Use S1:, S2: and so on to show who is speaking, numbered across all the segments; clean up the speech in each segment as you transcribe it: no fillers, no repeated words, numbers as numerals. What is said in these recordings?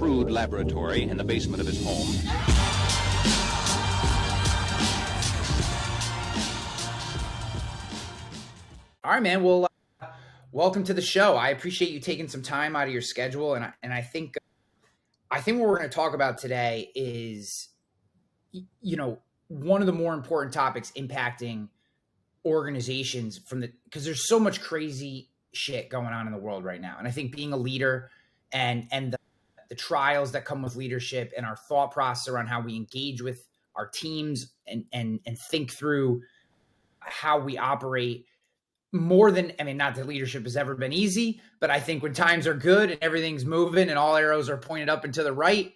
S1: crude laboratory in the basement of his home.
S2: All right, man. Well, welcome to the show. I appreciate you taking some time out of your schedule, and I think what we're going to talk about today is, one of the more important topics impacting organizations because there's so much crazy shit going on in the world right now, and I think being a leader and the trials that come with leadership and our thought process around how we engage with our teams and think through how we operate. Not that leadership has ever been easy, but I think when times are good and everything's moving and all arrows are pointed up and to the right,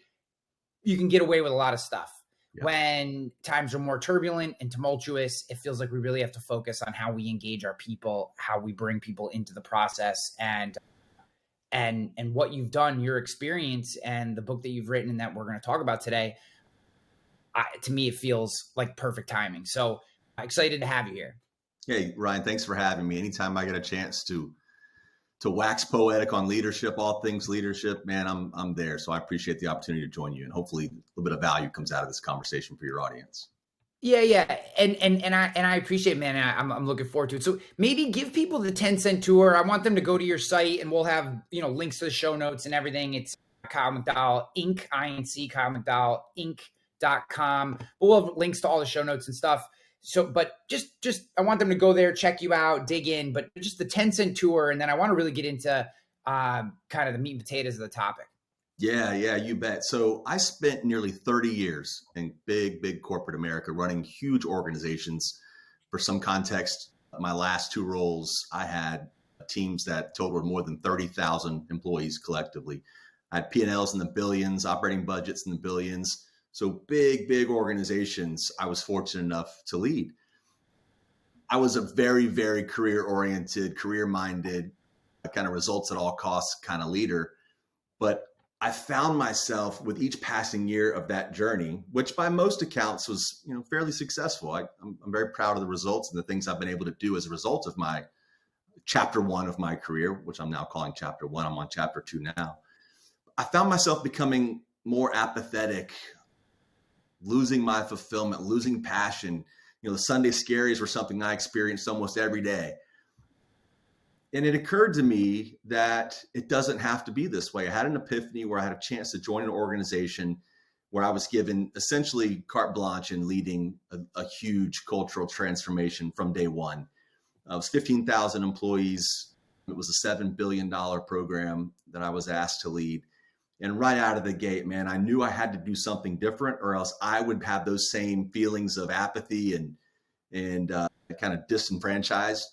S2: you can get away with a lot of stuff. Yeah. When times are more turbulent and tumultuous, it feels like we really have to focus on how we engage our people, how we bring people into the process, and what you've done, your experience, and the book that you've written and that we're going to talk about today. To me, it feels like perfect timing. So I'm excited to have you here.
S3: Hey, Ryan, thanks for having me. Anytime I get a chance to wax poetic on leadership, all things leadership, man, I'm there. So I appreciate the opportunity to join you, and hopefully a little bit of value comes out of this conversation for your audience.
S2: Yeah. And I appreciate it, man. I'm looking forward to it. So maybe give people the 10-cent tour. I want them to go to your site, and we'll have, links to the show notes and everything. It's Kyle McDowell, Inc., INC, Kyle McDowell, Inc.com. We'll have links to all the show notes and stuff. So, but just I want them to go there, check you out, dig in, but just the 10-cent tour. And then I want to really get into kind of the meat and potatoes of the topic.
S3: Yeah, you bet. So I spent nearly 30 years in big corporate America running huge organizations. For some context, my last two roles, I had teams that totaled more than 30,000 employees collectively. I had P&Ls in the billions, operating budgets in the billions. So big organizations I was fortunate enough to lead. I was a very career-oriented, career-minded, kind of results at all costs kind of leader. But I found myself with each passing year of that journey, which by most accounts was, fairly successful. I'm very proud of the results and the things I've been able to do as a result of my chapter one of my career, which I'm now calling chapter one. I'm on chapter two now. I found myself becoming more apathetic, losing my fulfillment, losing passion. The Sunday scaries were something I experienced almost every day. And it occurred to me that it doesn't have to be this way. I had an epiphany where I had a chance to join an organization where I was given essentially carte blanche in leading a huge cultural transformation from day one. It was 15,000 employees. It was a $7 billion program that I was asked to lead. And right out of the gate, man, I knew I had to do something different, or else I would have those same feelings of apathy and kind of disenfranchised.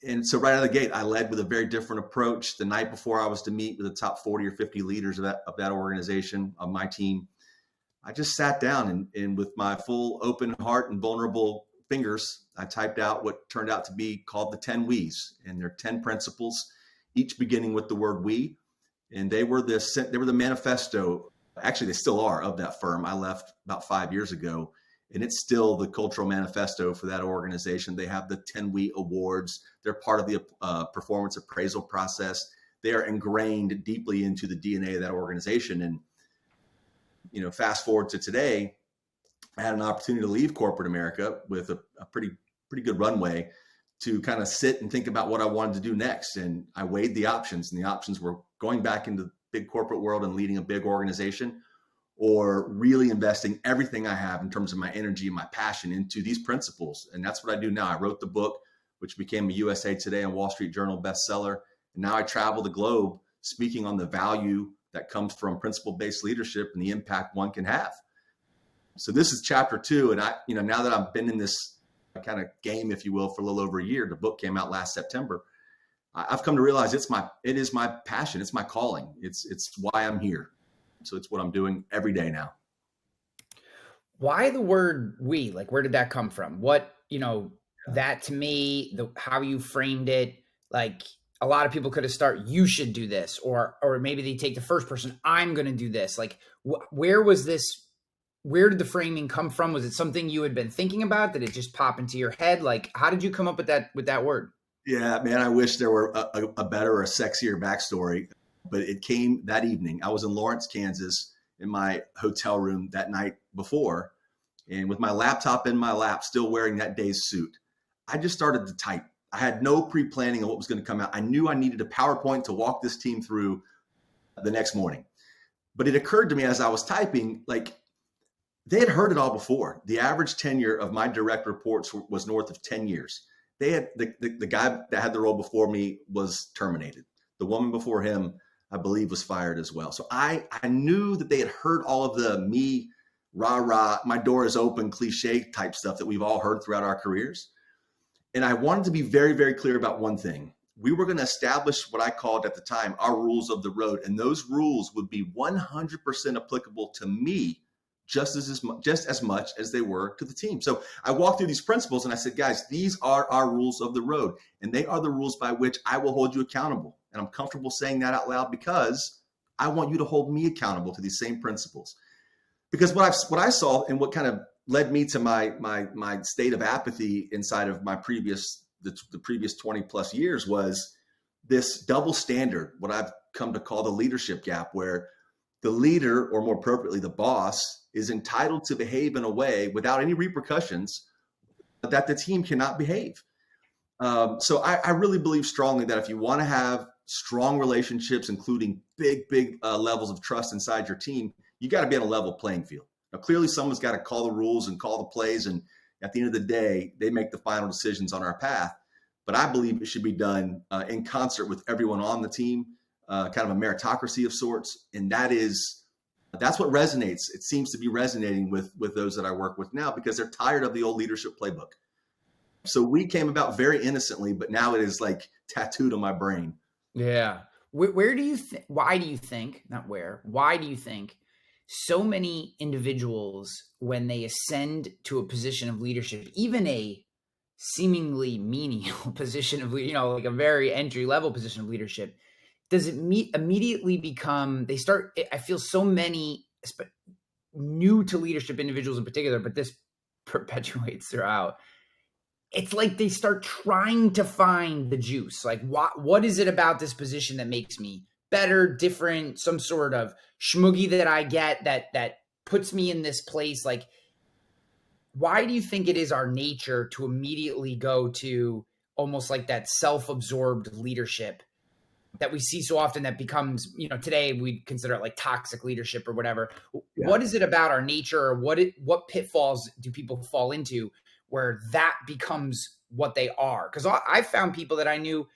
S3: And so right out of the gate, I led with a very different approach. The night before I was to meet with the top 40 or 50 leaders of that organization, of my team, I just sat down and with my full open heart and vulnerable fingers, I typed out what turned out to be called the 10 we's. And there are 10 principles, each beginning with the word we. And they were the manifesto. Actually, they still are, of that firm. I left about 5 years ago, and it's still the cultural manifesto for that organization. They have the 10 We Awards. They're part of the performance appraisal process. They are ingrained deeply into the DNA of that organization. And, fast forward to today, I had an opportunity to leave corporate America with a pretty good runway to kind of sit and think about what I wanted to do next. And I weighed the options, and the options were going back into the big corporate world and leading a big organization, or really investing everything I have in terms of my energy and my passion into these principles. And that's what I do now. I wrote the book, which became a USA Today and Wall Street Journal bestseller. And now I travel the globe speaking on the value that comes from principle-based leadership and the impact one can have. So this is chapter two. And now that I've been in this kind of game, if you will, for a little over a year, the book came out last September. I've come to realize it is my passion. It's my calling. It's why I'm here. So it's what I'm doing every day now.
S2: Why the word we? Like, where did that come from? What, that to me, how you framed it, like a lot of people could have started, you should do this, or maybe they take the first person, I'm going to do this. Like, where was this? Where did the framing come from? Was it something you had been thinking about? Did it just pop into your head? Like, how did you come up with that word?
S3: Yeah, man, I wish there were a better or a sexier backstory. but it came that evening. I was in Lawrence, Kansas in my hotel room that night before, and with my laptop in my lap, still wearing that day's suit, I just started to type. I had no pre-planning of what was going to come out. I knew I needed a PowerPoint to walk this team through the next morning. But it occurred to me as I was typing, like, they had heard it all before. The average tenure of my direct reports was north of 10 years. They had the guy that had the role before me was terminated. The woman before him, I believe, was fired as well. So I knew that they had heard all of the me, rah, rah, my door is open, cliche type stuff that we've all heard throughout our careers. And I wanted to be very, very clear about one thing. We were going to establish what I called at the time our rules of the road. And those rules would be 100% applicable to me just as much as they were to the team. So I walked through these principles and I said, guys, these are our rules of the road. And they are the rules by which I will hold you accountable. And I'm comfortable saying that out loud because I want you to hold me accountable to these same principles. Because what I saw and what kind of led me to my state of apathy inside of my previous 20 plus years was this double standard, what I've come to call the leadership gap, where the leader, or more appropriately, the boss, is entitled to behave in a way without any repercussions that the team cannot behave. So I really believe strongly that if you want to have strong relationships, including big levels of trust inside your team, you got to be on a level playing field. Now, clearly, someone's got to call the rules and call the plays, and at the end of the day, they make the final decisions on our path. But I believe it should be done in concert with everyone on the team, kind of a meritocracy of sorts, and that's what resonates. It seems to be resonating with those that I work with now because they're tired of the old leadership playbook. So we came about very innocently, but now it is like tattooed on my brain.
S2: Yeah. Why do you think so many individuals, when they ascend to a position of leadership, even a seemingly menial position of, like a very entry level position of leadership, does it immediately become, I feel so many new to leadership individuals in particular, but this perpetuates throughout. It's like they start trying to find the juice. Like, what is it about this position that makes me better, different, some sort of schmoogie that I get that puts me in this place? Like, why do you think it is our nature to immediately go to almost like that self-absorbed leadership that we see so often that becomes, today we consider it like toxic leadership or whatever. Yeah. What is it about our nature, or what pitfalls do people fall into where that becomes what they are? Because I found people that I knew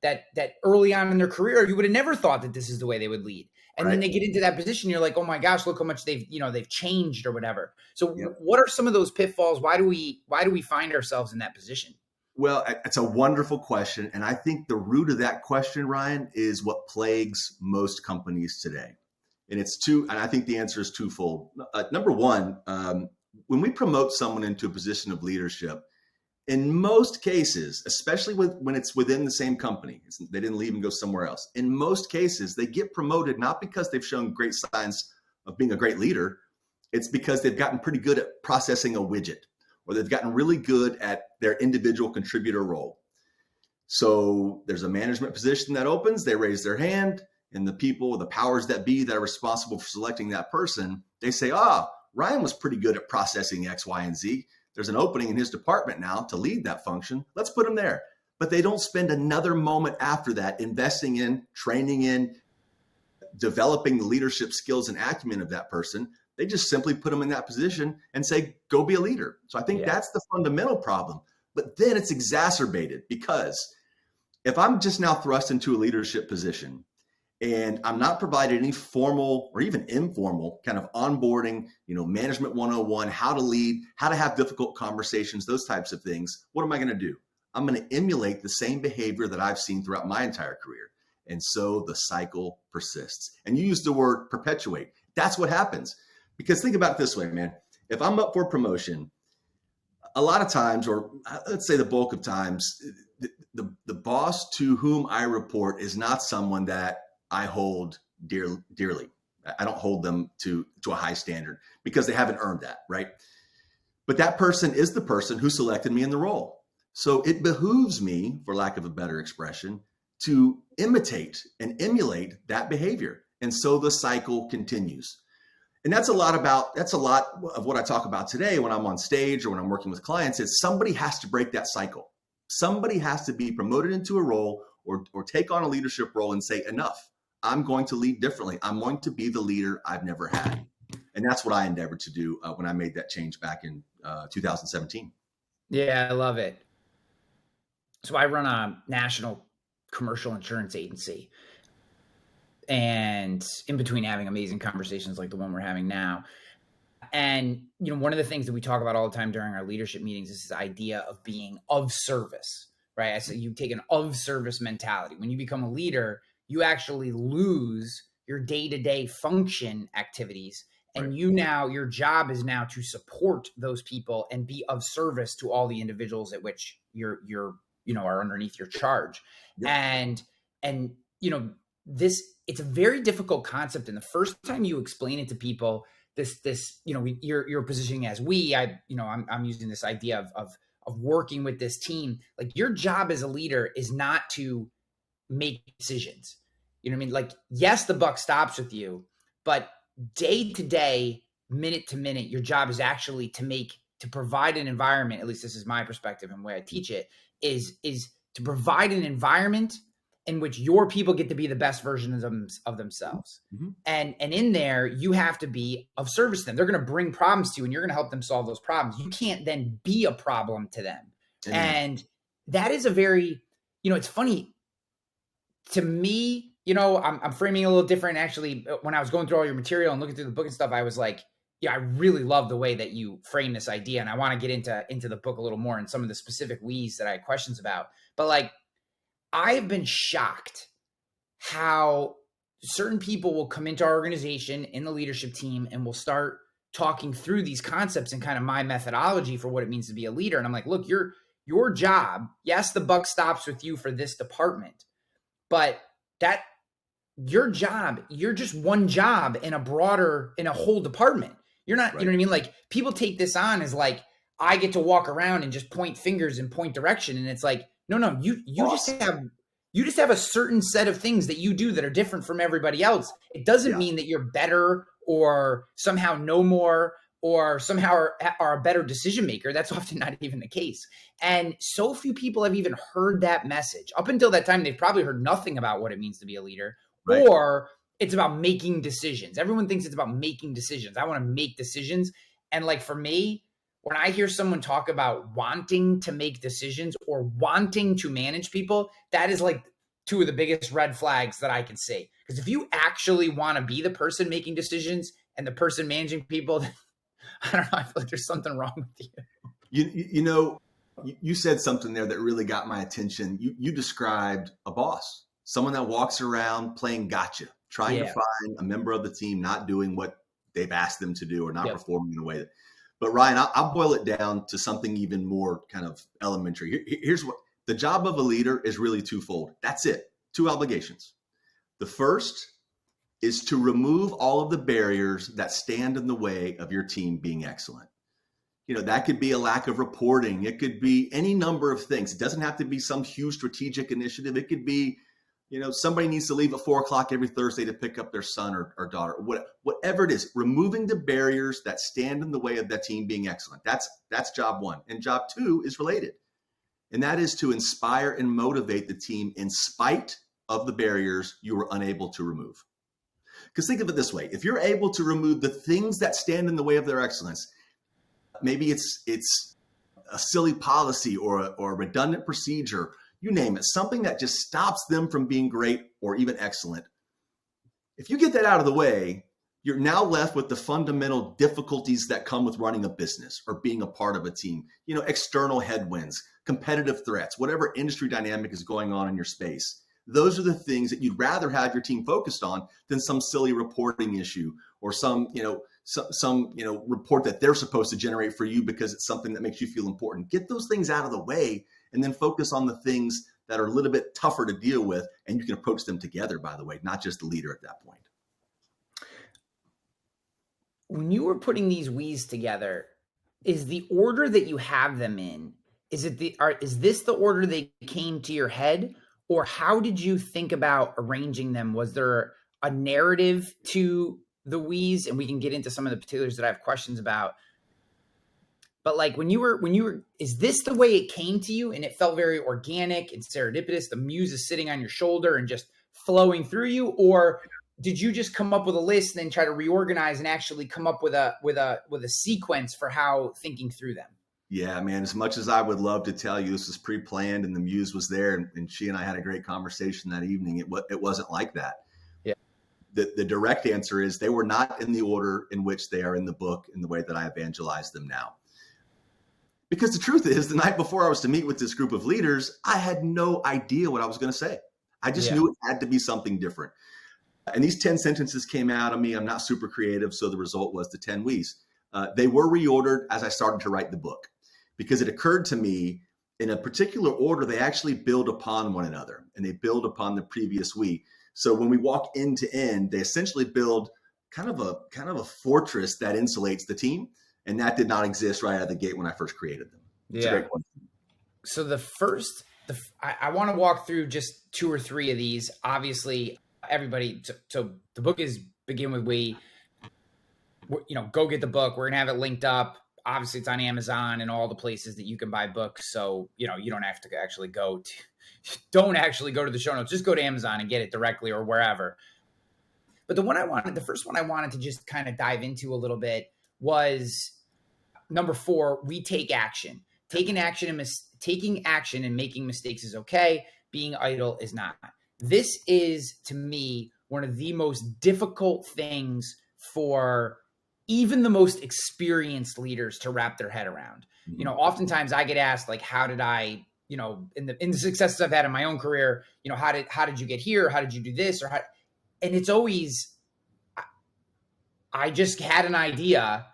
S2: that early on in their career, you would have never thought that this is the way they would lead. And then they get into that position, you're like, oh my gosh, look how much they've changed or whatever. So what are some of those pitfalls? Why do we find ourselves in that position?
S3: Well, it's a wonderful question. And I think the root of that question, Ryan, is what plagues most companies today. And I think the answer is twofold. Number one, when we promote someone into a position of leadership, in most cases, especially when it's within the same company, they didn't leave and go somewhere else. In most cases, they get promoted not because they've shown great signs of being a great leader. It's because they've gotten pretty good at processing a widget, or they've gotten really good at their individual contributor role. So there's a management position that opens, they raise their hand, and the people, the powers that be that are responsible for selecting that person, they say, Ryan was pretty good at processing X, Y, and Z. There's an opening in his department now to lead that function. Let's put him there. But they don't spend another moment after that investing in, training in, developing the leadership skills and acumen of that person. They just simply put them in that position and say, go be a leader. So I think that's the fundamental problem. But then it's exacerbated because if I'm just now thrust into a leadership position and I'm not provided any formal or even informal kind of onboarding, management 101, how to lead, how to have difficult conversations, those types of things, what am I going to do? I'm going to emulate the same behavior that I've seen throughout my entire career. And so the cycle persists. And you used the word perpetuate. That's what happens. Because think about it this way, man. If I'm up for promotion, a lot of times, or let's say the bulk of times, the boss to whom I report is not someone that I hold dearly. I don't hold them to a high standard because they haven't earned that, right? But that person is the person who selected me in the role. So it behooves me, for lack of a better expression, to imitate and emulate that behavior. And so the cycle continues. And that's a lot of what I talk about today when I'm on stage or when I'm working with clients is somebody has to break that cycle. Somebody has to be promoted into a role or take on a leadership role and say, enough, I'm going to lead differently. I'm going to be the leader I've never had. And that's what I endeavored to do when I made that change back in 2017.
S2: Yeah, I love it. So I run a national commercial insurance agency. And in between having amazing conversations like the one we're having now. And, one of the things that we talk about all the time during our leadership meetings is this idea of being of service, right? I say you take an of service mentality. When you become a leader, you actually lose your day-to-day function activities. And right. Your job is now to support those people and be of service to all the individuals at which you're are underneath your charge. Yep. And it's a very difficult concept. And the first time you explain it to people, you're positioning as I'm using this idea of working with this team. Like your job as a leader is not to make decisions. You know what I mean? Like, yes, the buck stops with you, but day to day, minute to minute, your job is actually to provide an environment. At least this is my perspective and the way I teach it is to provide an environment in which your people get to be the best versions of themselves. Mm-hmm. And in there, you have to be of service to them. They're going to bring problems to you and you're going to help them solve those problems. You can't then be a problem to them. Mm-hmm. And that is a very, it's funny to me, I'm framing it a little different. Actually, when I was going through all your material and looking through the book and stuff, I was like, I really love the way that you frame this idea. And I want to get into the book a little more and some of the specific we's that I had questions about. But like, I've been shocked how certain people will come into our organization in the leadership team and will start talking through these concepts and kind of my methodology for what it means to be a leader. And I'm like, look, your job, yes, the buck stops with you for this department, but your job, you're just one job in a whole department. You're not, right. You know what I mean? Like people take this on as like, I get to walk around and just point fingers and point direction. And it's like, no, you just have a certain set of things that you do that are different from everybody else. It doesn't mean that you're better or somehow know more or somehow are a better decision maker. That's often not even the case. And so few people have even heard that message. Up until that time, they've probably heard nothing about what it means to be a leader, right. Or it's about making decisions. Everyone thinks it's about making decisions. I want to make decisions. And like for me, when I hear someone talk about wanting to make decisions or wanting to manage people, that is like two of the biggest red flags that I can see. Because if you actually want to be the person making decisions and the person managing people, I don't know, I feel like there's something wrong with you.
S3: You said something there that really got my attention. You described a boss, someone that walks around playing gotcha, trying to find a member of the team not doing what they've asked them to do or not performing in a way that. But Ryan, I'll boil it down to something even more kind of elementary. Here's what the job of a leader is really twofold. That's it. Two obligations. The first is to remove all of the barriers that stand in the way of your team being excellent. That could be a lack of reporting. It could be any number of things. It doesn't have to be some huge strategic initiative. It could be, somebody needs to leave at 4:00 every Thursday to pick up their son or daughter, whatever it is, removing the barriers that stand in the way of that team being excellent. That's job one. And job two is related. And that is to inspire and motivate the team in spite of the barriers you were unable to remove. Because think of it this way. If you're able to remove the things that stand in the way of their excellence, maybe it's a silly policy or a redundant procedure, you name it, something that just stops them from being great or even excellent. If you get that out of the way, you're now left with the fundamental difficulties that come with running a business or being a part of a team, external headwinds, competitive threats, whatever industry dynamic is going on in your space. Those are the things that you'd rather have your team focused on than some silly reporting issue or some report that they're supposed to generate for you because it's something that makes you feel important. Get those things out of the way and then focus on the things that are a little bit tougher to deal with. And you can approach them together, by the way, not just the leader at that point.
S2: When you were putting these we's together, is the order that you have them in, is this the order they came to your head? or how did you think about arranging them? Was there a narrative to the wheeze? And we can get into some of the particulars that I have questions about. But like when you were, is this the way it came to you and it felt very organic and serendipitous? The muse is sitting on your shoulder and just flowing through you, or did you just come up with a list and then try to reorganize and actually come up with a sequence for how thinking through them?
S3: Yeah, man, as much as I would love to tell you this was pre-planned and the muse was there and she and I had a great conversation that evening, it wasn't like that.
S2: Yeah.
S3: The direct answer is they were not in the order in which they are in the book in the way that I evangelize them now. Because the truth is, the night before I was to meet with this group of leaders, I had no idea what I was going to say. I just knew it had to be something different. And these 10 sentences came out of me. I'm not super creative, so the result was the 10 we's. They were reordered as I started to write the book, because it occurred to me in a particular order, they actually build upon one another and they build upon the previous we. So when we walk end to end, they essentially build kind of a fortress that insulates the team. And that did not exist right out of the gate when I first created them. It's a great question.
S2: So I want to walk through just 2 or 3 of these. Obviously, everybody. So the book is Begin with We. Go get the book. We're gonna have it linked up. Obviously, it's on Amazon and all the places that you can buy books. So you don't have to actually go to the show notes. Just go to Amazon and get it directly or wherever. But the first one I wanted to just kind of dive into a little bit was number 4. We take action. Taking action and making mistakes is okay. Being idle is not. This is, to me, one of the most difficult things for even the most experienced leaders to wrap their head around.
S3: Mm-hmm.
S2: Oftentimes I get asked, like, how did I, in the successes I've had in my own career, how did you get here? How did you do this? And it's always, I just had an idea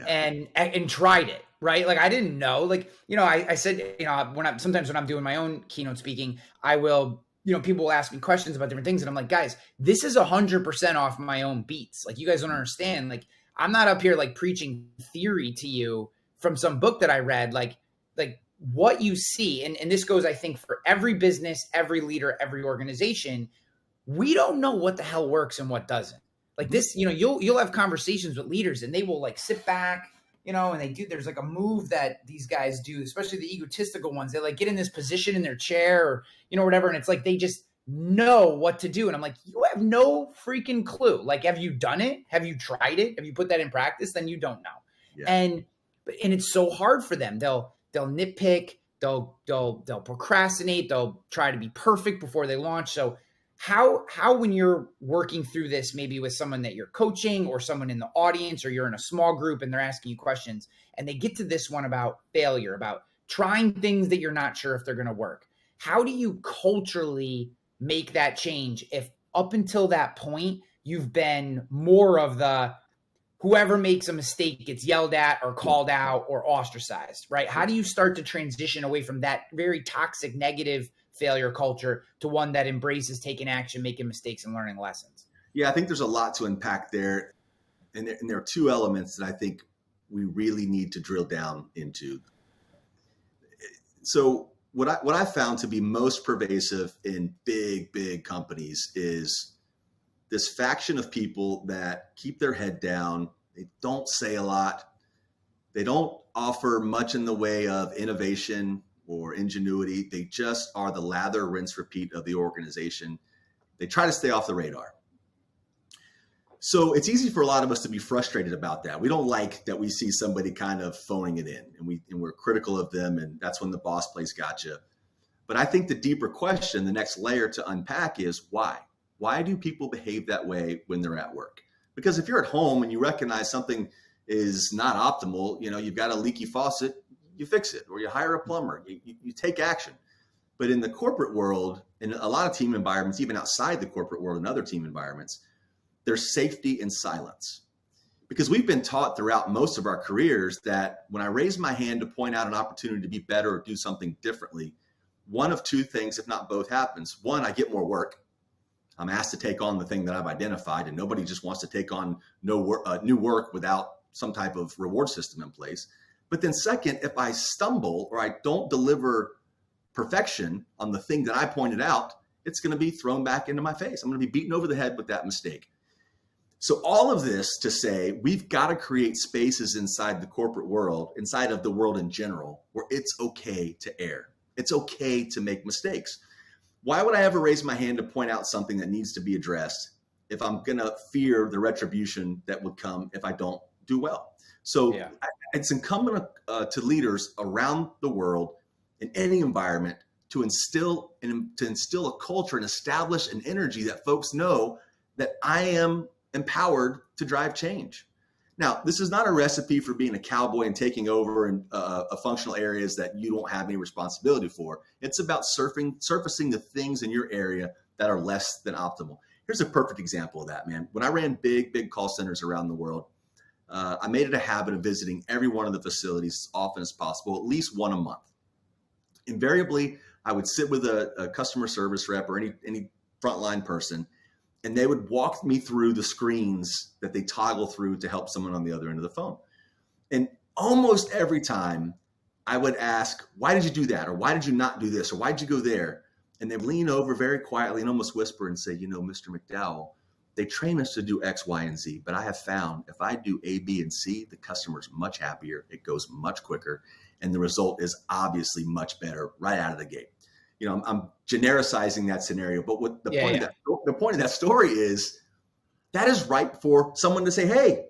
S2: and tried it, right? Like I didn't know, like, I said, sometimes when I'm doing my own keynote speaking, I will, people will ask me questions about different things. And I'm like, guys, this is 100% off my own beats. Like, you guys don't understand. Like, I'm not up here like preaching theory to you from some book that I read, like what you see. And this goes, I think, for every business, every leader, every organization. We don't know what the hell works and what doesn't. Like this, you'll have conversations with leaders and they will like sit back, and there's like a move that these guys do, especially the egotistical ones. They like get in this position in their chair or, whatever. And it's like, they just know what to do. And I'm like, you have no freaking clue. Like, have you done it? Have you tried it? Have you put that in practice? Then you don't know. Yeah. And it's so hard for them. They'll nitpick, they'll procrastinate, they'll try to be perfect before they launch. So how when you're working through this, maybe with someone that you're coaching or someone in the audience, or you're in a small group and they're asking you questions and they get to this one about failure, about trying things that you're not sure if they're going to work, how do you culturally make that change if up until that point you've been more of the whoever makes a mistake gets yelled at or called out or ostracized, right? How do you start to transition away from that very toxic, negative failure culture to one that embraces taking action, making mistakes, and learning lessons?
S3: Yeah, I think there's a lot to unpack there. And there are 2 elements that I think we really need to drill down into. So what I found to be most pervasive in big companies is this faction of people that keep their head down. They don't say a lot. They don't offer much in the way of innovation or ingenuity. They just are the lather, rinse, repeat of the organization. They try to stay off the radar. So it's easy for a lot of us to be frustrated about that. We don't like that we see somebody kind of phoning it in, and we're critical of them, and that's when the boss plays gotcha. But I think the deeper question, the next layer to unpack is why? Why do people behave that way when they're at work? Because if you're at home and you recognize something is not optimal, you've got a leaky faucet, you fix it, or you hire a plumber, you take action. But in the corporate world, in a lot of team environments, even outside the corporate world and other team environments, there's safety in silence. Because we've been taught throughout most of our careers that when I raise my hand to point out an opportunity to be better or do something differently, one of 2 things, if not both, happens. 1, I get more work. I'm asked to take on the thing that I've identified, and nobody just wants to take on new work without some type of reward system in place. But then second, if I stumble or I don't deliver perfection on the thing that I pointed out, it's going to be thrown back into my face. I'm going to be beaten over the head with that mistake. So all of this to say, we've got to create spaces inside the corporate world, inside of the world in general, where it's okay to err. It's okay to make mistakes. Why would I ever raise my hand to point out something that needs to be addressed if I'm going to fear the retribution that would come if I don't do well? So it's incumbent to leaders around the world in any environment to instill a culture and establish an energy that folks know that I am empowered to drive change. Now, this is not a recipe for being a cowboy and taking over in functional areas that you don't have any responsibility for. It's about surfacing the things in your area that are less than optimal. Here's a perfect example of that, man. When I ran big call centers around the world, I made it a habit of visiting every one of the facilities as often as possible, at least one a month. Invariably, I would sit with a customer service rep or any frontline person, and they would walk me through the screens that they toggle through to help someone on the other end of the phone. And almost every time I would ask, why did you do that? Or why did you not do this? Or why did you go there? And they lean over very quietly and almost whisper and say, Mr. McDowell, they train us to do X, Y, and Z, but I have found if I do A, B, and C, the customer's much happier. It goes much quicker. And the result is obviously much better right out of the gate. I'm genericizing that scenario, but what the point of that story is that is ripe for someone to say, hey,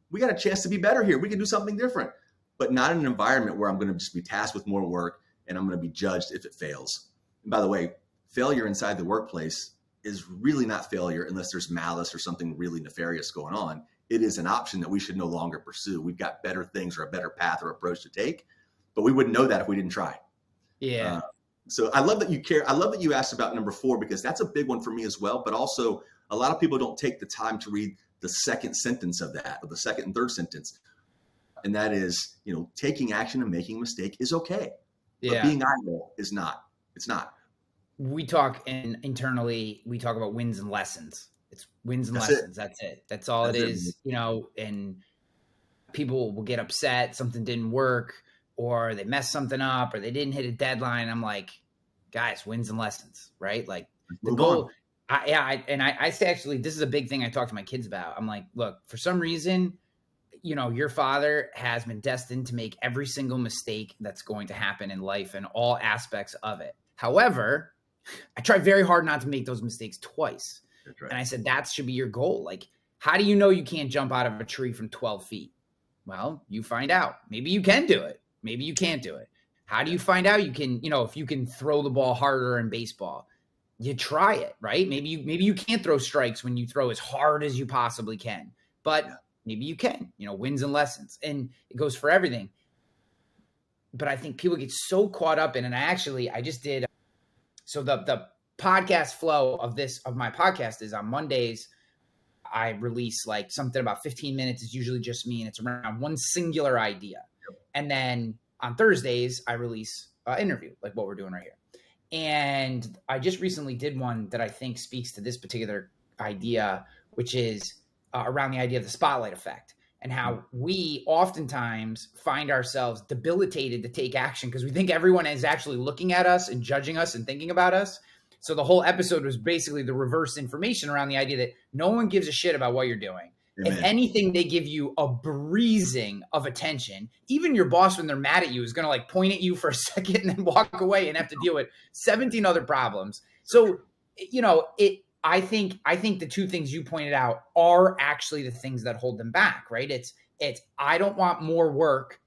S3: we got a chance to be better here. We can do something different, but not in an environment where I'm going to just be tasked with more work and I'm going to be judged if it fails. And by the way, failure inside the workplace is really not failure unless there's malice or something really nefarious going on. It is an option that we should no longer pursue. We've got better things or a better path or approach to take, but we wouldn't know that if we didn't try.
S2: Yeah.
S3: So I love that you care. I love that you asked about number 4, because that's a big one for me as well. But also a lot of people don't take the time to read the second sentence of that, or the second and third sentence. And that is, taking action and making a mistake is okay. But being idle is not. It's not.
S2: We talk internally, we talk about wins and lessons. It's wins and lessons. That's it. That's all it is, and people will get upset. Something didn't work, or they messed something up, or they didn't hit a deadline. I'm like, guys, wins and lessons, right? Like the goal. I say, actually, this is a big thing I talk to my kids about. I'm like, look, for some reason, your father has been destined to make every single mistake that's going to happen in life and all aspects of it. However, I try very hard not to make those mistakes twice. That's right. And I said, that should be your goal. Like, how do you know you can't jump out of a tree from 12 feet? Well, you find out. Maybe you can do it. Maybe you can't do it. How do you find out you can, if you can throw the ball harder in baseball? You try it, right? Maybe you can't throw strikes when you throw as hard as you possibly can, but maybe you can, wins and lessons. And it goes for everything. But I think people get so caught up in, and I just did. So the podcast flow of my podcast is on Mondays. I release like something about 15 minutes. It's usually just me, and it's around one singular idea. And then on Thursdays, I release an interview, like what we're doing right here. And I just recently did one that I think speaks to this particular idea, which is around the idea of the spotlight effect, and how we oftentimes find ourselves debilitated to take action because we think everyone is actually looking at us and judging us and thinking about us. So the whole episode was basically the reverse information around the idea that no one gives a shit about what you're doing. Amen. If anything, they give you a breezing of attention. Even your boss, when they're mad at you, is going to like point at you for a second and then walk away and have to deal with 17 other problems. So, I think the two things you pointed out are actually the things that hold them back, right? It's I don't want more work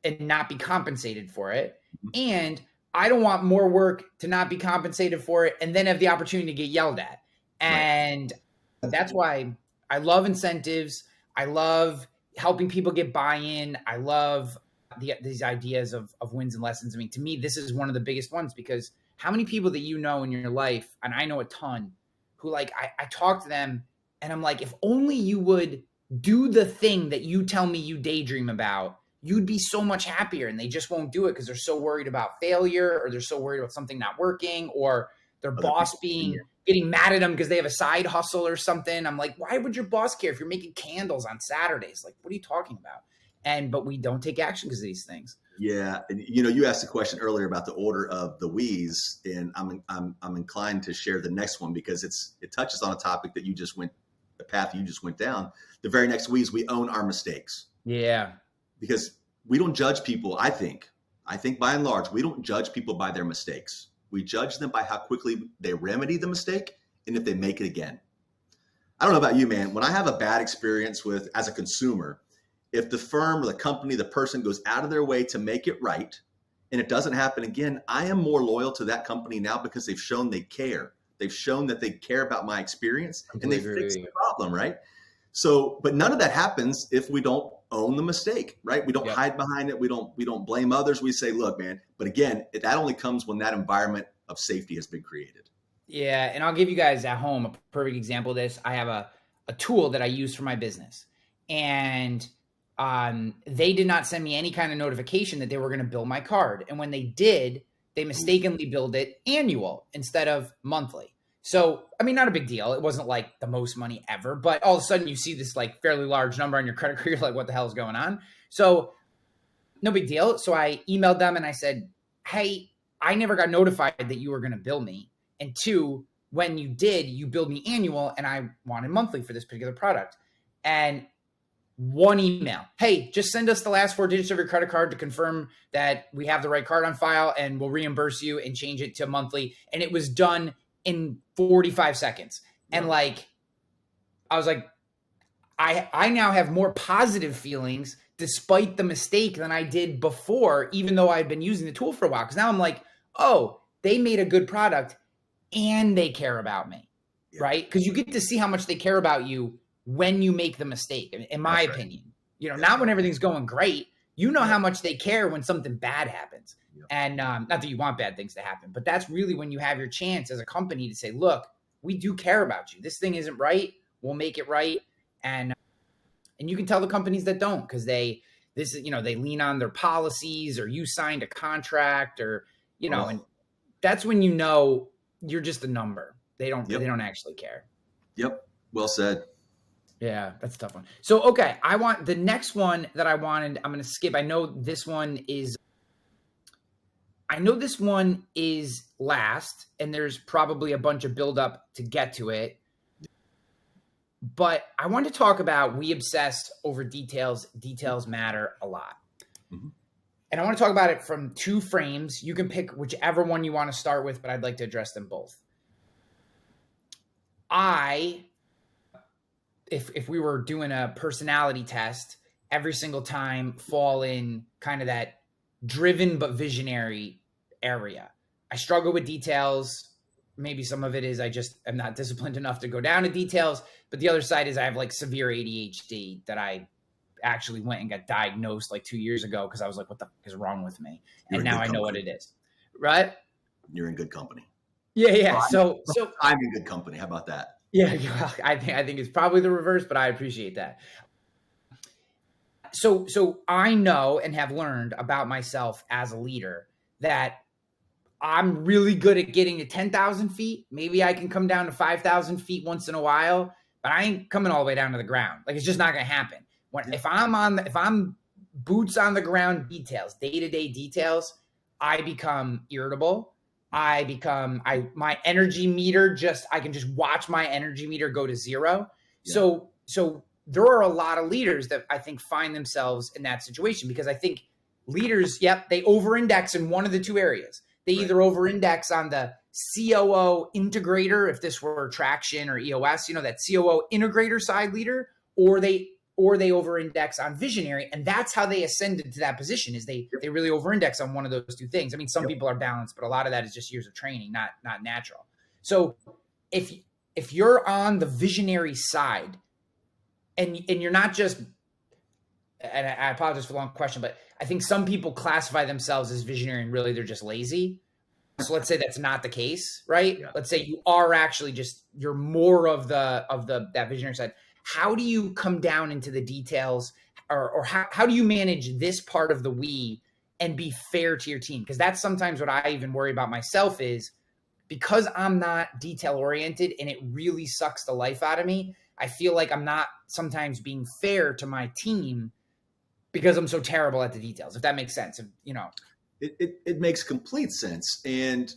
S2: and not be compensated for it. And I don't want more work to not be compensated for it and then have the opportunity to get yelled at. And that's why I love incentives. I love helping people get buy-in. I love these ideas of wins and lessons. I mean, to me, this is one of the biggest ones, because how many people that you know in your life, and I know a ton, who like I talk to them and I'm like, if only you would do the thing that you tell me you daydream about, you'd be so much happier. And they just won't do it because they're so worried about failure, or they're so worried about something not working, or their boss getting mad at them because they have a side hustle or something. I'm like, why would your boss care if you're making candles on Saturdays? Like, what are you talking about? But we don't take action because of these things.
S3: Yeah, and you asked a question earlier about the order of the we's, and I'm inclined to share the next one because it touches on a topic that the path you just went down. The very next we's, we own our mistakes.
S2: Yeah.
S3: Because we don't judge people. I think by and large, we don't judge people by their mistakes. We judge them by how quickly they remedy the mistake and if they make it again. I don't know about you, man. When I have a bad experience as a consumer, if the firm or the company, the person goes out of their way to make it right and it doesn't happen again, I am more loyal to that company now because they've shown they care. They've shown that they care about my experience and they fix the problem, right? So, but none of that happens if we don't own the mistake, right? We don't hide behind it. We don't blame others. We say, look, man, but again, that only comes when that environment of safety has been created.
S2: Yeah. And I'll give you guys at home a perfect example of this. I have a tool that I use for my business, and they did not send me any kind of notification that they were going to bill my card. And when they did, they mistakenly billed it annual instead of monthly. So, I mean, not a big deal. It wasn't like the most money ever, but all of a sudden you see this like fairly large number on your credit card. You're like, what the hell is going on? So no big deal. So I emailed them and I said, hey, I never got notified that you were going to bill me. And two, when you did, you billed me annual and I wanted monthly for this particular product. And one email, hey, just send us the last 4 digits of your credit card to confirm that we have the right card on file and we'll reimburse you and change it to monthly. And it was done in 45 seconds. And like, I was like, I now have more positive feelings despite the mistake than I did before, even though I'd been using the tool for a while. Cause now I'm like, oh, they made a good product and they care about me, right? Cause you get to see how much they care about you when you make the mistake, in my opinion. Not when everything's going great. How much they care when something bad happens. And not that you want bad things to happen, but that's really when you have your chance as a company to say, look, we do care about you. This thing isn't right. We'll make it right. And you can tell the companies that don't, because they lean on their policies, or you signed a contract, or, and that's when you're just a number. They don't actually care.
S3: Yep. Well said.
S2: Yeah, that's a tough one. So, okay, I want the next one that I'm going to skip. I know this one is last, and there's probably a bunch of buildup to get to it. But I want to talk about we obsess over details. Details matter a lot. Mm-hmm. And I want to talk about it from 2 frames. You can pick whichever one you want to start with, but I'd like to address them both. If we were doing a personality test, every single time fall in kind of that driven but visionary area. I struggle with details. Maybe some of it is I just am not disciplined enough to go down to details. But the other side is I have like severe ADHD that I actually went and got diagnosed like 2 years ago because I was like, what the fuck is wrong with me? And now I know what it is. Right?
S3: You're in good company.
S2: Yeah.
S3: So I'm in good company. How about that?
S2: Yeah, well, I think it's probably the reverse, but I appreciate that. So I know and have learned about myself as a leader that I'm really good at getting to 10,000 feet. Maybe I can come down to 5,000 feet once in a while, but I ain't coming all the way down to the ground. Like, it's just not going to happen. If I'm boots on the ground details, day-to-day details, I become irritable. My energy meter I can just watch my energy meter go to 0. Yeah. So there are a lot of leaders that I think find themselves in that situation, because I think leaders, they over-index in one of the 2 areas. They either over-index on the COO integrator, if this were traction or EOS, that COO integrator side leader, or they over-index on visionary, and that's how they ascended to that position. Is they really over-index on one of those 2 things. I mean, some people are balanced, but a lot of that is just years of training, not natural. So if you're on the visionary side, and you're not just, and I apologize for the long question, but I think some people classify themselves as visionary and really they're just lazy. So let's say that's not the case, right? Yeah. Let's say you are actually you're more of that visionary side. How do you come down into the details, or how do you manage this part of the we and be fair to your team? Because that's sometimes what I even worry about myself, is because I'm not detail oriented and it really sucks the life out of me. I feel like I'm not sometimes being fair to my team because I'm so terrible at the details, if that makes sense.
S3: It makes complete sense. And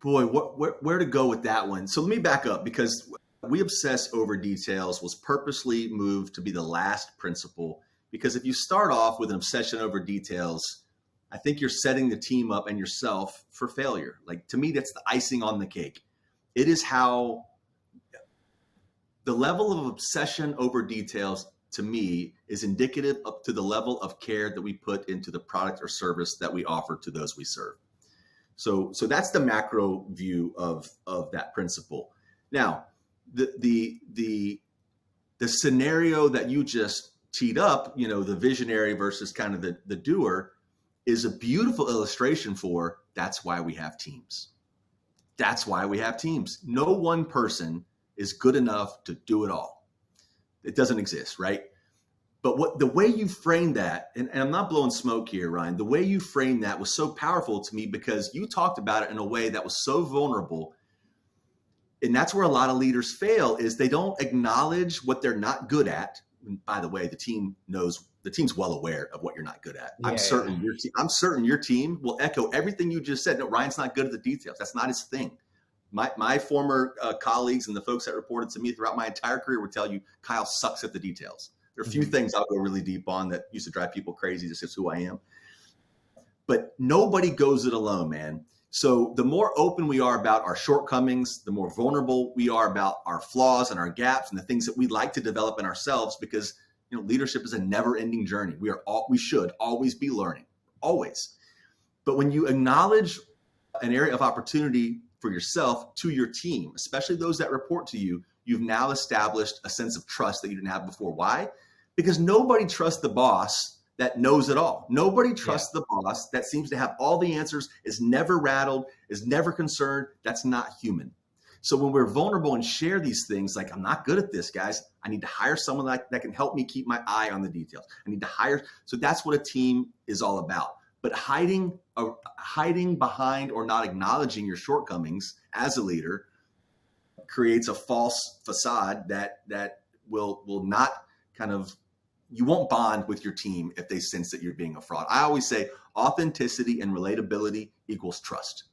S3: boy, where to go with that one? So let me back up, because we obsess over details was purposely moved to be the last principle, because if you start off with an obsession over details, I think you're setting the team up and yourself for failure. Like, to me, that's the icing on the cake. It is how the level of obsession over details, to me, is indicative up to the level of care that we put into the product or service that we offer to those we serve. So that's the macro view of that principle. Now, the scenario that you just teed up, the visionary versus kind of the doer, is a beautiful illustration for that's why we have teams. That's why we have teams. No one person is good enough to do it all. It doesn't exist, right? But the way you frame that, and I'm not blowing smoke here, Ryan, the way you frame that was so powerful to me, because you talked about it in a way that was so vulnerable. And that's where a lot of leaders fail, is they don't acknowledge what they're not good at. And by the way, the team's well aware of what you're not good at.
S2: Yeah,
S3: I'm certain your team will echo everything you just said. No, Ryan's not good at the details. That's not his thing. My former colleagues and the folks that reported to me throughout my entire career would tell you Kyle sucks at the details. There are a few things I'll go really deep on that used to drive people crazy. Just as who I am. But nobody goes it alone, man. So the more open we are about our shortcomings, the more vulnerable we are about our flaws and our gaps and the things that we'd like to develop in ourselves, because leadership is a never-ending journey. We should always be learning, always. But when you acknowledge an area of opportunity for yourself to your team, especially those that report to you, you've now established a sense of trust that you didn't have before. Why? Because nobody trusts the boss that knows it all. Nobody trusts the boss that seems to have all the answers, is never rattled, is never concerned. That's not human. So when we're vulnerable and share these things, like, I'm not good at this, guys, I need to hire someone that can help me keep my eye on the details. I need to hire. So that's what a team is all about. But hiding behind or not acknowledging your shortcomings as a leader creates a false facade that will not you won't bond with your team if they sense that you're being a fraud. I always say authenticity and relatability equals trust.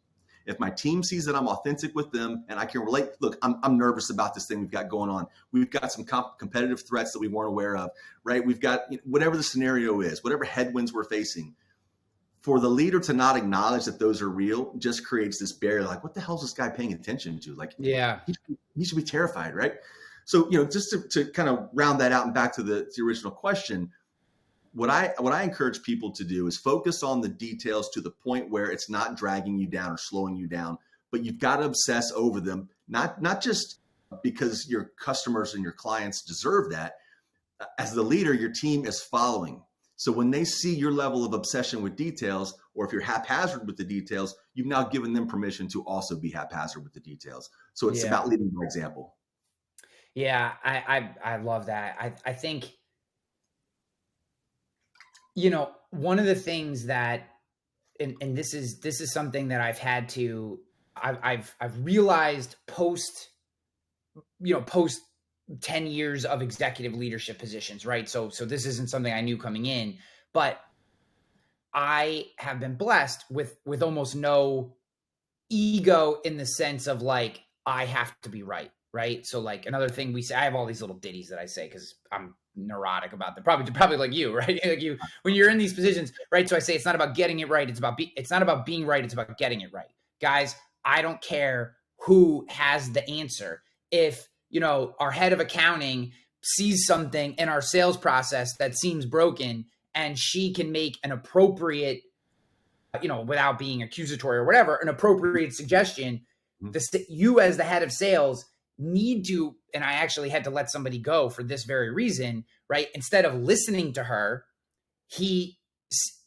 S3: If my team sees that I'm authentic with them and I can relate, look, I'm nervous about this thing we've got going on. We've got some competitive threats that we weren't aware of, right? We've got whatever the scenario is, whatever headwinds we're facing. For the leader to not acknowledge that those are real just creates this barrier. Like, what the hell is this guy paying attention to? Like, he should be terrified, right? So, just to kind of round that out and back to the original question, what I encourage people to do is focus on the details to the point where it's not dragging you down or slowing you down, but you've got to obsess over them, not just because your customers and your clients deserve that. As the leader, your team is following. So when they see your level of obsession with details, or if you're haphazard with the details, you've now given them permission to also be haphazard with the details. So it's about leading by example.
S2: Yeah, I love that. I think, one of the things that, and this is something that I've realized post 10 years of executive leadership positions, right? So this isn't something I knew coming in, but I have been blessed with almost no ego in the sense of like, I have to be right. Right. So like another thing we say, I have all these little ditties that I say because I'm neurotic about them. Probably like you, right? Like you, when you're in these positions, right? So I say, it's not about getting it right. It's not about being right. It's about getting it right. Guys, I don't care who has the answer. If, our head of accounting sees something in our sales process that seems broken and she can make an appropriate, without being accusatory or whatever, an appropriate suggestion, you as the head of sales need to, and I actually had to let somebody go for this very reason, right? Instead of listening to her, he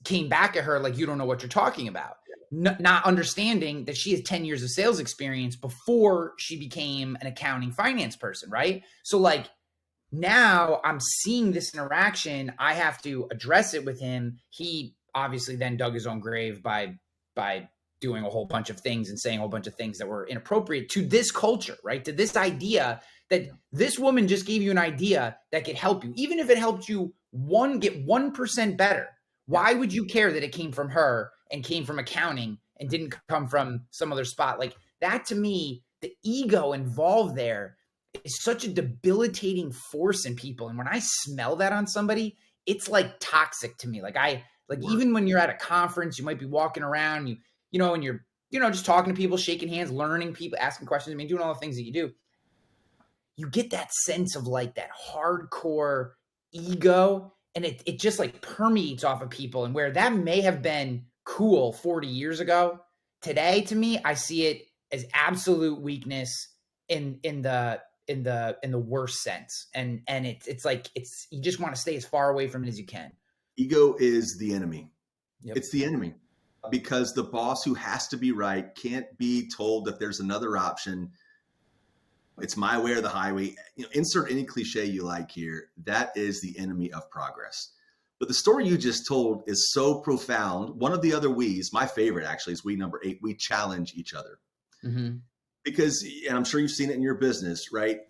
S2: came back at her like, you don't know what you're talking about. Not understanding that she has 10 years of sales experience before she became an accounting finance person, right? So like now I'm seeing this interaction. I have to address it with him. He obviously then dug his own grave by doing a whole bunch of things and saying a whole bunch of things that were inappropriate to this culture, right? To this idea that this woman just gave you an idea that could help you. Even if it helped you get 1% better, why would you care that it came from her and came from accounting and didn't come from some other spot? Like that, to me, the ego involved there is such a debilitating force in people. And when I smell that on somebody, it's like toxic to me. Even when you're at a conference, you might be walking around, and you're, just talking to people, shaking hands, learning people, asking questions. I mean, doing all the things that you do. You get that sense of like that hardcore ego, and it just like permeates off of people. And where that may have been cool 40 years ago, today, to me, I see it as absolute weakness in the worst sense. And it's like, you just want to stay as far away from it as you can.
S3: Ego is the enemy.
S2: Yep.
S3: It's the enemy, because the boss who has to be right can't be told that there's another option. It's my way or the highway. Insert any cliche you like here. That is the enemy of progress. But the story you just told is so profound. One of the other we's, my favorite actually, is we number 8. We challenge each other.
S2: Mm-hmm.
S3: Because, and I'm sure you've seen it in your business, right?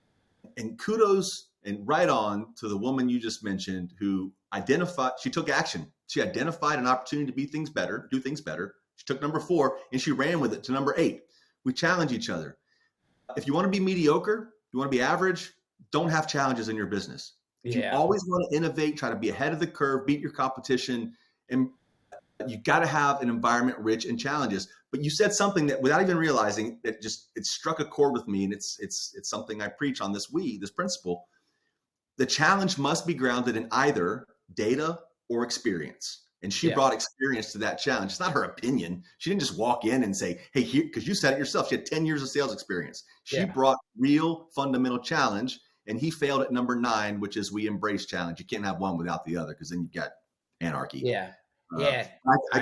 S3: And kudos and right on to the woman you just mentioned who she took action. She identified an opportunity to do things better. She took number 4 and she ran with it to number 8. We challenge each other. If you want to be mediocre, you want to be average, don't have challenges in your business. If you always want to innovate, try to be ahead of the curve, beat your competition, and you got to have an environment rich in challenges. But you said something that, without even realizing, it struck a chord with me, and it's something I preach on this principle. The challenge must be grounded in either data or experience. And she brought experience to that challenge. It's not her opinion. She didn't just walk in and say, hey, here, because you said it yourself. She had 10 years of sales experience. She brought real fundamental challenge, and he failed at number 9, which is we embrace challenge. You can't have one without the other, because then you've got anarchy.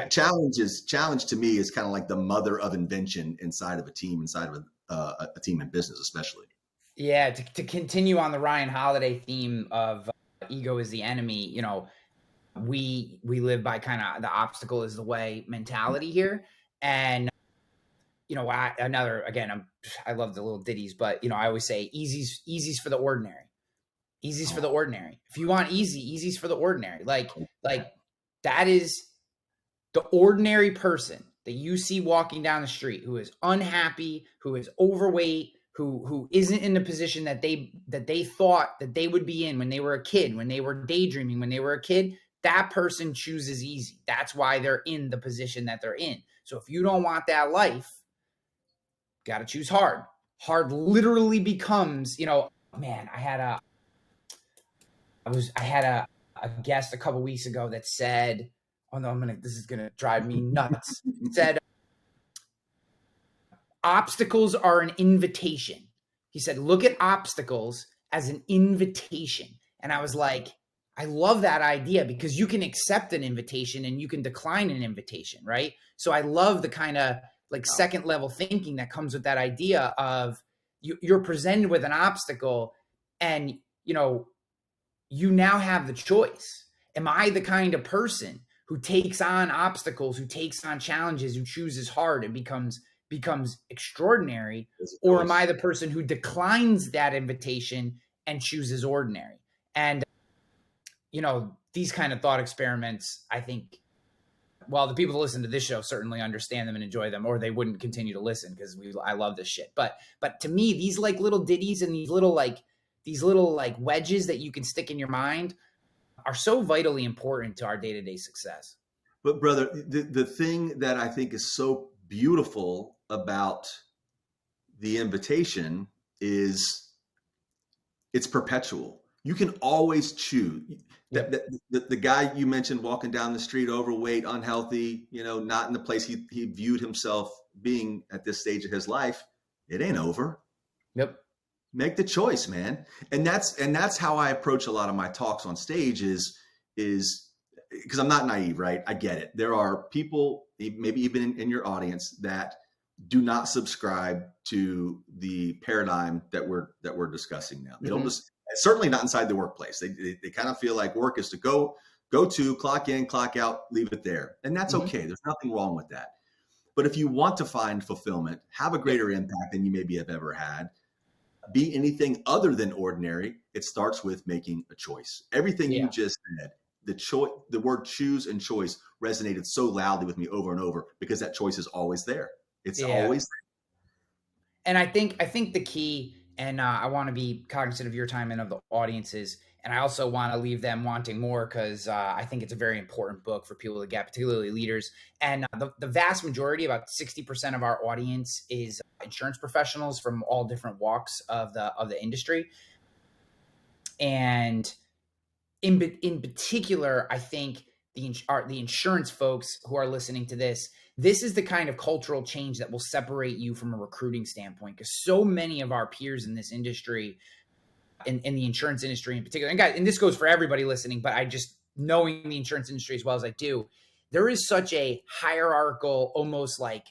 S3: Challenge to me is kind of like the mother of invention inside of a team, inside of a team in business, especially.
S2: Yeah. To continue on the Ryan Holiday theme of ego is the enemy, we live by kind of the obstacle is the way mentality here. And, I love the little ditties, but, I always say easy's for the ordinary. Easy's for the ordinary. If you want easy's for the ordinary. Like that is the ordinary person that you see walking down the street who is unhappy, who is overweight, who isn't in the position that they thought that they would be in when they were a kid, when they were daydreaming, when they were a kid. That person chooses easy. That's why they're in the position that they're in. So if you don't want that life, got to choose hard. Hard literally becomes, I had a guest a couple weeks ago that said, this is going to drive me nuts. Said, obstacles are an invitation. He said, look at obstacles as an invitation. And I was like, I love that idea, because you can accept an invitation and you can decline an invitation, right? So I love the kind of like second level thinking that comes with that idea of you're presented with an obstacle and, you now have the choice. Am I the kind of person who takes on obstacles, who takes on challenges, who chooses hard and becomes extraordinary? Or am I the person who declines that invitation and chooses ordinary? And these kind of thought experiments, I think, well, the people that listen to this show certainly understand them and enjoy them, or they wouldn't continue to listen, because I love this shit. But to me, these like little ditties and these little wedges that you can stick in your mind are so vitally important to our day-to-day success.
S3: But brother, the thing that I think is so beautiful about the invitation is it's perpetual. You can always choose. The guy you mentioned walking down the street, overweight, unhealthy, not in the place he viewed himself being at this stage of his life, it ain't over.
S2: Yep.
S3: Make the choice, man. And that's how I approach a lot of my talks on stage is because I'm not naive, right? I get it. There are people, maybe even in your audience, that do not subscribe to the paradigm that we're discussing now. They don't certainly not inside the workplace. They kind of feel like work is to go to, clock in, clock out, leave it there. And that's okay. There's nothing wrong with that. But if you want to find fulfillment, have a greater impact than you maybe have ever had, be anything other than ordinary, it starts with making a choice. Everything you just said, the word choose and choice resonated so loudly with me over and over because that choice is always there. It's always there.
S2: And I think the key, and I want to be cognizant of your time and of the audiences, and I also want to leave them wanting more because I think it's a very important book for people to get, particularly leaders. And the vast majority, about 60% of our audience, is insurance professionals from all different walks of the industry. And in particular, I think the insurance folks who are listening to this is the kind of cultural change that will separate you from a recruiting standpoint, because so many of our peers in this industry, in the insurance industry in particular, and guys, and this goes for everybody listening, but I just, knowing the insurance industry as well as I do, there is such a hierarchical, almost like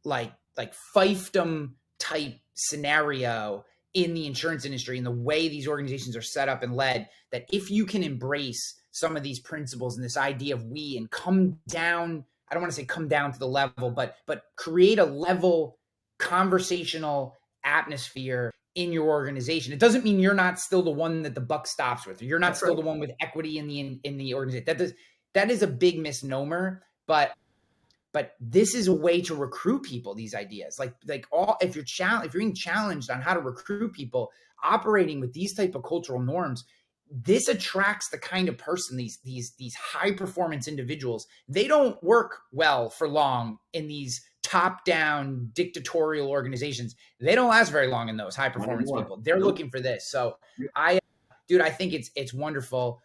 S2: fiefdom type scenario in the insurance industry, and the way these organizations are set up and led, that if you can embrace some of these principles and this idea of we, and come down, I don't want to say come down to the level, but create a level conversational atmosphere in your organization. It doesn't mean you're not still the one that the buck stops with, or you're not still the one with equity in the organization. That is a big misnomer, but this is a way to recruit people, these ideas. If you're being challenged on how to recruit people, operating with these type of cultural norms, this attracts the kind of person, these high performance individuals. They don't work well for long in these top down dictatorial organizations. They don't last very long in those high performance people. They're looking for this. So I think it's wonderful.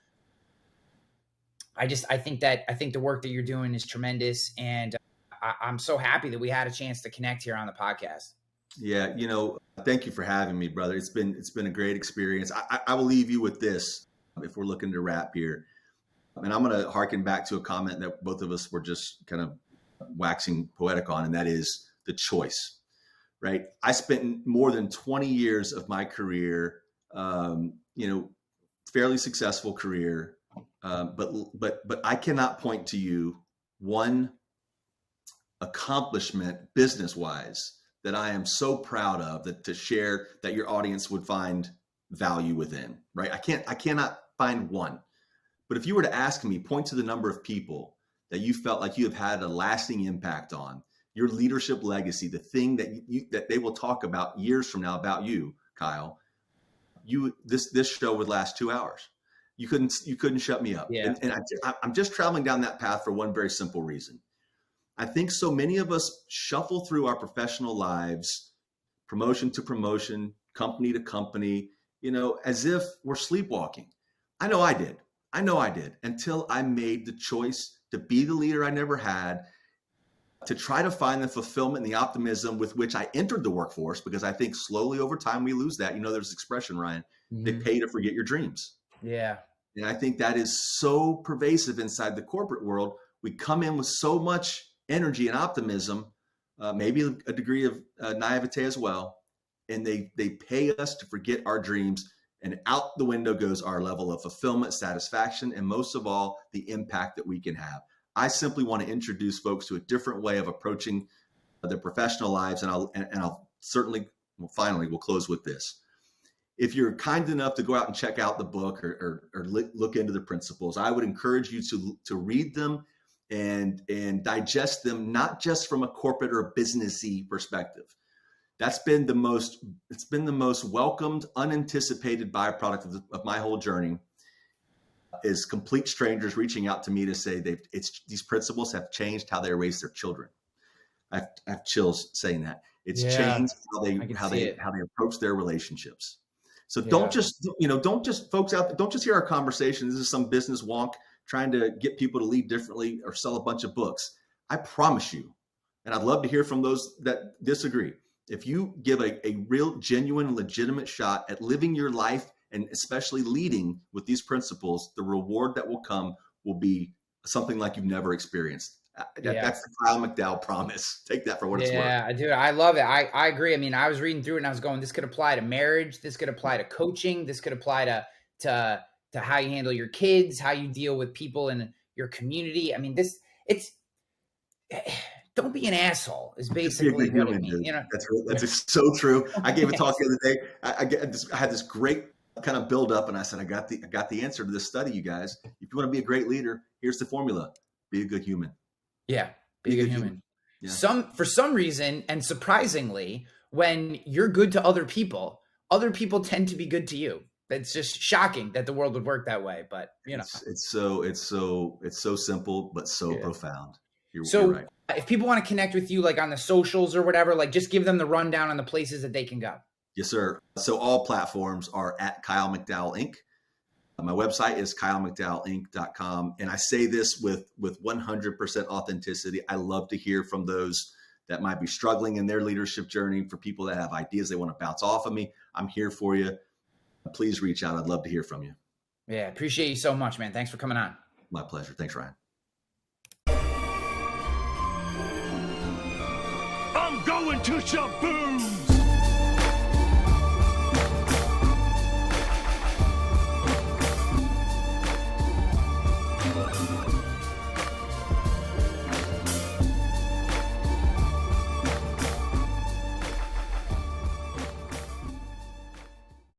S2: I think the work that you're doing is tremendous, and I'm so happy that we had a chance to connect here on the podcast.
S3: Yeah, thank you for having me, brother. It's been a great experience. I will leave you with this if we're looking to wrap here, and I'm going to harken back to a comment that both of us were just kind of waxing poetic on, and that is the choice. Right? I spent more than 20 years of my career, fairly successful career. But I cannot point to you one accomplishment business-wise that I am so proud of to share that your audience would find value within, right? I cannot find one. But if you were to ask me, point to the number of people that you felt like you have had a lasting impact on, your leadership legacy, the thing that they will talk about years from now about you, Kyle, this show would last 2 hours. You couldn't shut me up.
S2: Yeah.
S3: And I'm just traveling down that path for one very simple reason. I think so many of us shuffle through our professional lives, promotion to promotion, company to company, as if we're sleepwalking. I know I did until I made the choice to be the leader I never had, to try to find the fulfillment and the optimism with which I entered the workforce, because I think slowly over time we lose that. There's this expression, Ryan, they pay to forget your dreams.
S2: Yeah.
S3: And I think that is so pervasive inside the corporate world. We come in with so much energy and optimism, maybe a degree of naivete as well, and they pay us to forget our dreams, and out the window goes our level of fulfillment, satisfaction, and most of all, the impact that we can have. I simply want to introduce folks to a different way of approaching their professional lives, and I'll certainly, finally, we'll close with this. If you're kind enough to go out and check out the book or look into the principles, I would encourage you to read them and digest them, not just from a corporate or a businessy perspective. It's been the most welcomed, unanticipated byproduct of my whole journey, is complete strangers reaching out to me to say these principles have changed how they raise their children. I have chills saying that. It's changed how they approach their relationships. So don't just folks out there, don't just hear our conversation. This is some business wonk trying to get people to lead differently or sell a bunch of books. I promise you, and I'd love to hear from those that disagree. If you give a real, genuine, legitimate shot at living your life, and especially leading with these principles, the reward that will come will be something like you've never experienced. That's the Kyle McDowell promise. Take that for what it's worth.
S2: Yeah, dude, I love it. I agree. I mean, I was reading through it and I was going, this could apply to marriage. This could apply to coaching. This could apply to how you handle your kids, how you deal with people in your community. I mean, don't be an asshole is
S3: Just be a
S2: basically
S3: good
S2: what it
S3: human,
S2: means.
S3: dude.
S2: You know,
S3: That's so true. I gave a talk the other day. I had this great kind of build up, and I said, I got the answer to this study, you guys. If you want to be a great leader, here's the formula: be a good human.
S2: yeah, be a good human.
S3: Yeah.
S2: For some reason, and surprisingly, when you're good to other people tend to be good to you. It's just shocking that the world would work that way, but you know,
S3: It's so simple but so profound. You're
S2: so
S3: right.
S2: if people want to connect with you, like on the socials or whatever, like just give them the rundown on the places that they can go.
S3: Yes, sir. So all platforms are at Kyle McDowell Inc. My website is kylemcdowellinc.com. And I say this with 100% authenticity. I love to hear from those that might be struggling in their leadership journey, for people that have ideas they want to bounce off of me. I'm here for you. Please reach out. I'd love to hear from you.
S2: Yeah, appreciate you so much, man. Thanks for coming on.
S3: My pleasure. Thanks, Ryan.
S4: I'm going to Shaboom's.